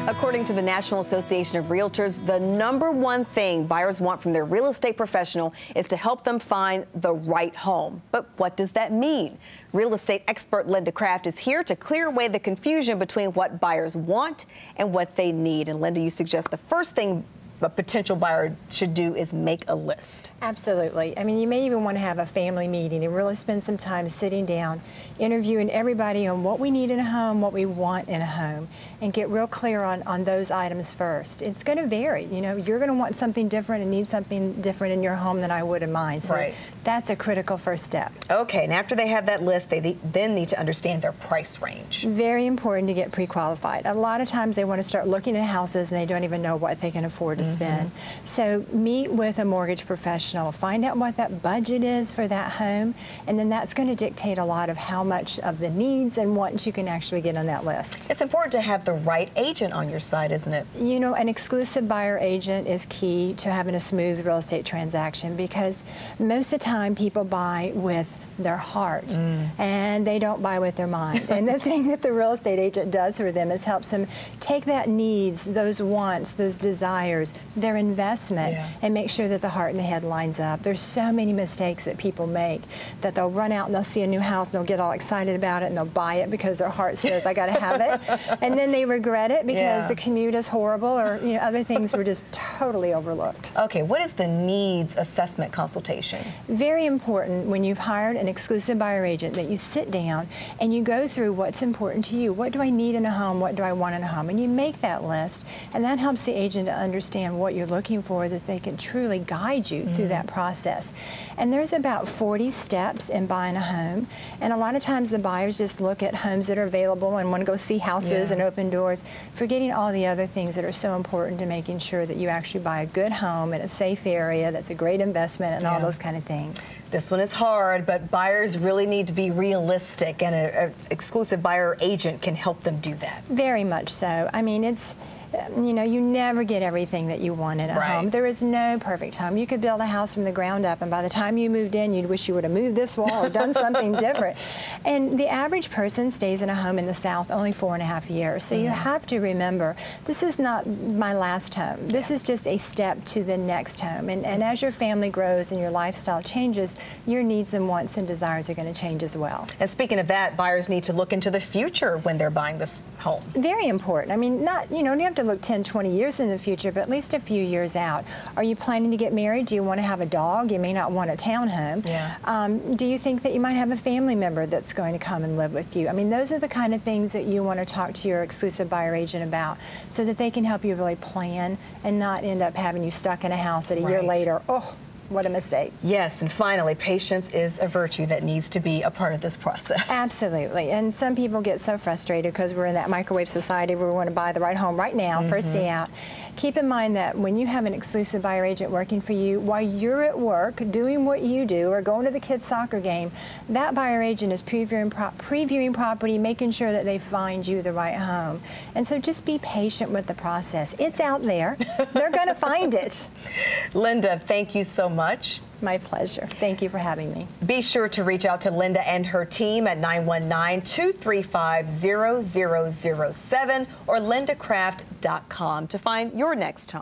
According to the National Association of Realtors, the #1 thing buyers want from their real estate professional is to help them find the right home. But what does that mean? Real estate expert Linda Kraft is here to clear away the confusion between what buyers want and what they need. And Linda, you suggest the first thing a potential buyer should do is make a list. Absolutely. I mean, you may even want to have a family meeting and really spend some time sitting down, interviewing everybody on what we need in a home, what we want in a home, and get real clear on those items first. It's going to vary. You know, you're going to want something different and need something different in your home than I would in mine. So that's a critical first step. Okay, and after they have that list, they then need to understand their price range. Very important to get pre-qualified. A lot of times they want to start looking at houses and they don't even know what they can afford to spend. So meet with a mortgage professional, find out what that budget is for that home, and then that's going to dictate a lot of how much of the needs and wants you can actually get on that list. It's important to have the right agent on your side, isn't it? You know, an exclusive buyer agent is key to having a smooth real estate transaction, because most of the time people buy with their heart and they don't buy with their mind. And the thing that the real estate agent does for them is helps them take that needs, those wants, those desires, their investment, and make sure that the heart and the head lines up. There's so many mistakes that people make that they'll run out and they'll see a new house and they'll get all excited about it and they'll buy it because their heart says, I gotta have it. And then they regret it because the commute is horrible, or you know, other things were just totally overlooked. Okay, what is the needs assessment consultation? Very important when you've hired an exclusive buyer agent that you sit down and you go through what's important to you. What do I need in a home? What do I want in a home? And you make that list, and that helps the agent to understand what you're looking for, that they can truly guide you through that process. And there's about 40 steps in buying a home, and a lot of times the buyers just look at homes that are available and want to go see houses and open doors, forgetting all the other things that are so important to making sure that you actually buy a good home in a safe area that's a great investment and all those kind of things. This one is hard, but buyers really need to be realistic, and an exclusive buyer agent can help them do that. Very much so. I mean, it's, you know, you never get everything that you want in a home. There is no perfect home. You could build a house from the ground up, and by the time you moved in, you'd wish you would have moved this wall or done something different. And the average person stays in a home in the South only 4.5 years. So you have to remember, this is not my last home. This is just a step to the next home. And as your family grows and your lifestyle changes, your needs and wants and desires are going to change as well. And speaking of that, buyers need to look into the future when they're buying this home. Very important. I mean, not, you know, you have to look 10, 20 years in the future, but at least a few years out. Are you planning to get married? Do you want to have a dog? You may not want a townhome. Do you think that you might have a family member that's going to come and live with you? I mean, those are the kind of things that you want to talk to your exclusive buyer agent about, so that they can help you really plan and not end up having you stuck in a house that a year later, oh, what a mistake. Yes, and finally, patience is a virtue that needs to be a part of this process. Absolutely. And some people get so frustrated because we're in that microwave society where we want to buy the right home right now, first day out. Keep in mind that when you have an exclusive buyer agent working for you, while you're at work doing what you do or going to the kids' soccer game, that buyer agent is previewing property, making sure that they find you the right home. And so just be patient with the process. It's out there. They're going to find it. Linda, thank you so much. My pleasure. Thank you for having me. Be sure to reach out to Linda and her team at 919-235-0007 or lindacraft.com to find your next home.